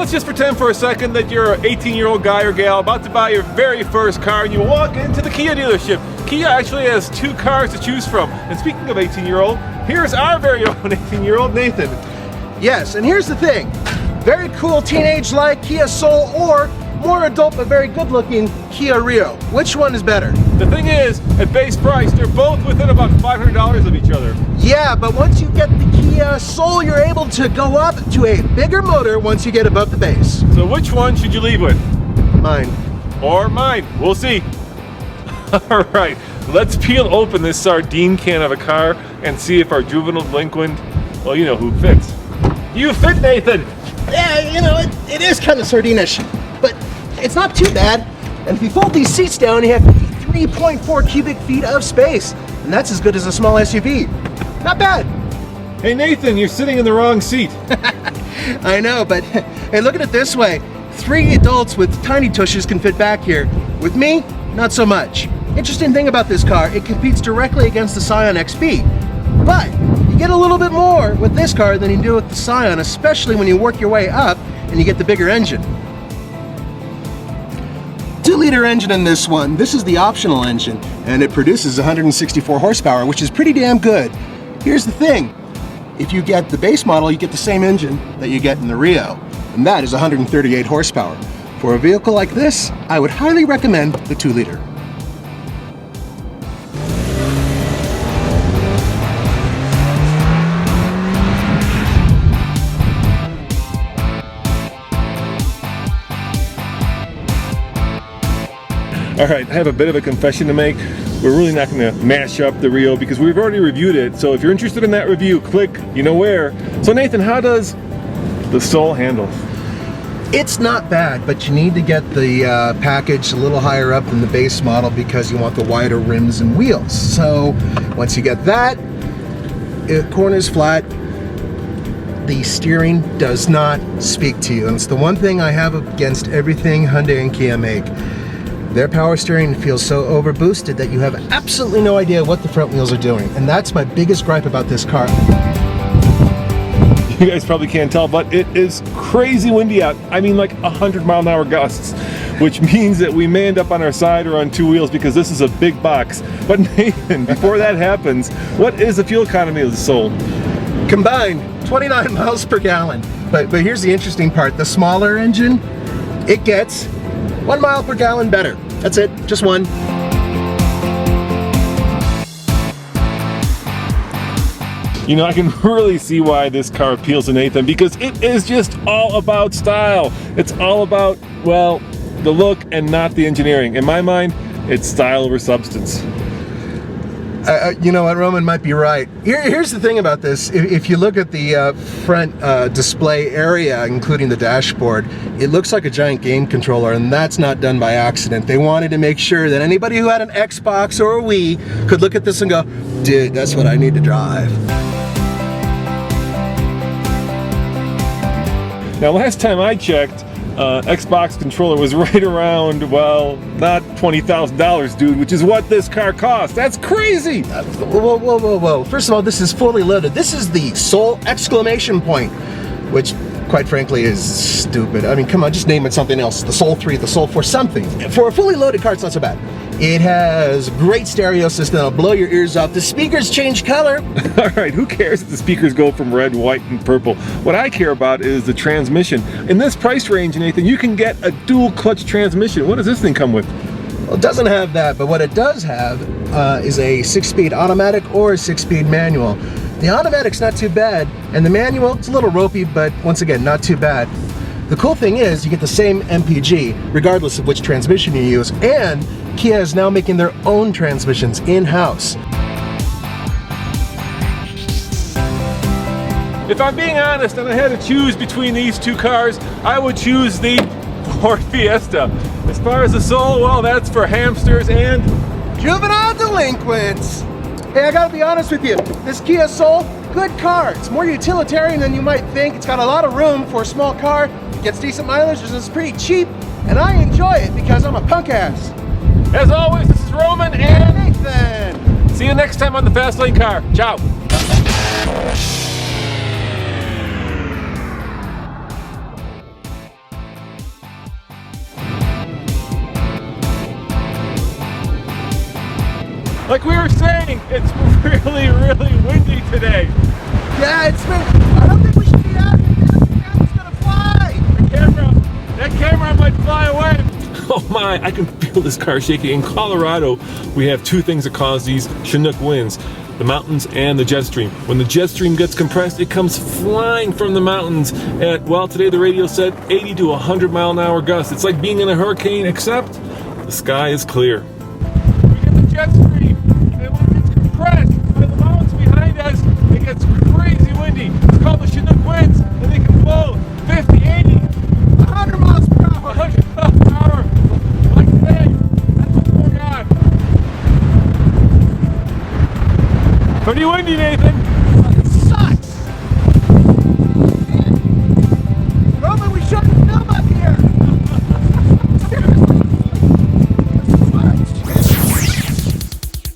let's just pretend for a second that you're an 18-year-old guy or gal about to buy your very first car, and you walk into the Kia dealership. Kia actually has 2 cars to choose from. And speaking of 18-year-old, here's our very own 18-year-old Nathan. Yes, and here's the thing. Very cool teenage-like Kia Soul, or more adult but very good-looking Kia Rio. Which one is better? The thing is, at base price, they're both within about $500 of each other. Yeah, but once you get the Kia Soul, you're able to go up to a bigger motor once you get above the base. So which one should you leave with? Mine. Or mine? We'll see. All right, let's peel open this sardine can of a car and see if our juvenile delinquent, well, you know who fits. You fit, Nathan! Yeah, you know, it is kind of sardine-ish, but it's not too bad. And if you fold these seats down, you have 3.4 cubic feet of space, and that's as good as a small SUV. Not bad. Hey Nathan, you're sitting in the wrong seat. I know, but hey, look at it this way. 3 adults with tiny tushes can fit back here. With me, not so much. Interesting thing about this car, it competes directly against the Scion XB. But you get a little bit more with this car than you do with the Scion, especially when you work your way up and you get the bigger engine. 2-liter engine in this one. This is the optional engine, and it produces 164 horsepower, which is pretty damn good. Here's the thing. If you get the base model, you get the same engine that you get in the Rio, and that is 138 horsepower. For a vehicle like this, I would highly recommend the 2-liter. All right, I have a bit of a confession to make. We're really not going to mash up the Rio because we've already reviewed it. So if you're interested in that review, click you know where. So Nathan, how does the Soul handle? It's not bad, but you need to get the package a little higher up than the base model because you want the wider rims and wheels. So once you get that, corners flat, the steering does not speak to you. And it's the one thing I have against everything Hyundai and Kia make. Their power steering feels so overboosted that you have absolutely no idea what the front wheels are doing. And that's my biggest gripe about this car. You guys probably can't tell, but it is crazy windy out. I mean, like 100-mile-an-hour gusts, which means that we may end up on our side or on 2 wheels because this is a big box. But Nathan, before that happens, what is the fuel economy of the Soul? Combined, 29 miles per gallon. But here's the interesting part. The smaller engine, it gets 1 mile per gallon better. That's it, just one. You know, I can really see why this car appeals to Nathan because it is just all about style. It's all about, well, the look and not the engineering. In my mind, it's style over substance. You know what, Roman might be right. Here's the thing about this. If you look at the front display area, including the dashboard, it looks like a giant game controller, and that's not done by accident. They wanted to make sure that anybody who had an Xbox or a Wii could look at this and go, dude, that's what I need to drive. Now, last time I checked, Xbox controller was right around, well, not $20,000, dude, which is what this car costs. That's crazy! Whoa. First of all, this is fully loaded. This is the Soul exclamation point, which, quite frankly, is stupid. I mean, come on, just name it something else. The Soul 3, the Soul 4, something. For a fully loaded car, it's not so bad. It has great stereo system that'll blow your ears off. The speakers change color. All right, who cares if the speakers go from red, white, and purple? What I care about is the transmission. In this price range, Nathan, you can get a dual clutch transmission. What does this thing come with? Well, it doesn't have that, but what it does have is a 6-speed automatic or a 6-speed manual. The automatic's not too bad, and the manual, it's a little ropey, but once again, not too bad. The cool thing is you get the same MPG regardless of which transmission you use, and Kia is now making their own transmissions in-house. If I'm being honest and I had to choose between these 2 cars, I would choose the Ford Fiesta. As far as the Soul, well, that's for hamsters and juvenile delinquents. Hey, I gotta be honest with you, this Kia Soul, good car. It's more utilitarian than you might think. It's got a lot of room for a small car, gets decent mileage, and it's pretty cheap, and I enjoy it because I'm a punk ass. as always, this is Roman and Nathan. See you next time on the Fast Lane Car. Ciao. Like we were saying, it's really, really windy today. Yeah, it's been. I don't think we should be out here. The camera's gonna fly. That camera might fly away. Oh my, I can feel this car shaking. In Colorado, we have two things that cause these Chinook winds: the mountains and the jet stream. When the jet stream gets compressed, it comes flying from the mountains at, well, today the radio said 80 to 100 mile an hour gusts. It's like being in a hurricane, except the sky is clear. We get the jet stream, and when it gets compressed by the mountains behind us, it gets crazy windy. It's called the Chinook winds, and they can blow 50, 80, 100 miles per hour. 100 miles per hour. Like today. That's what's going on. Pretty windy, Nathan.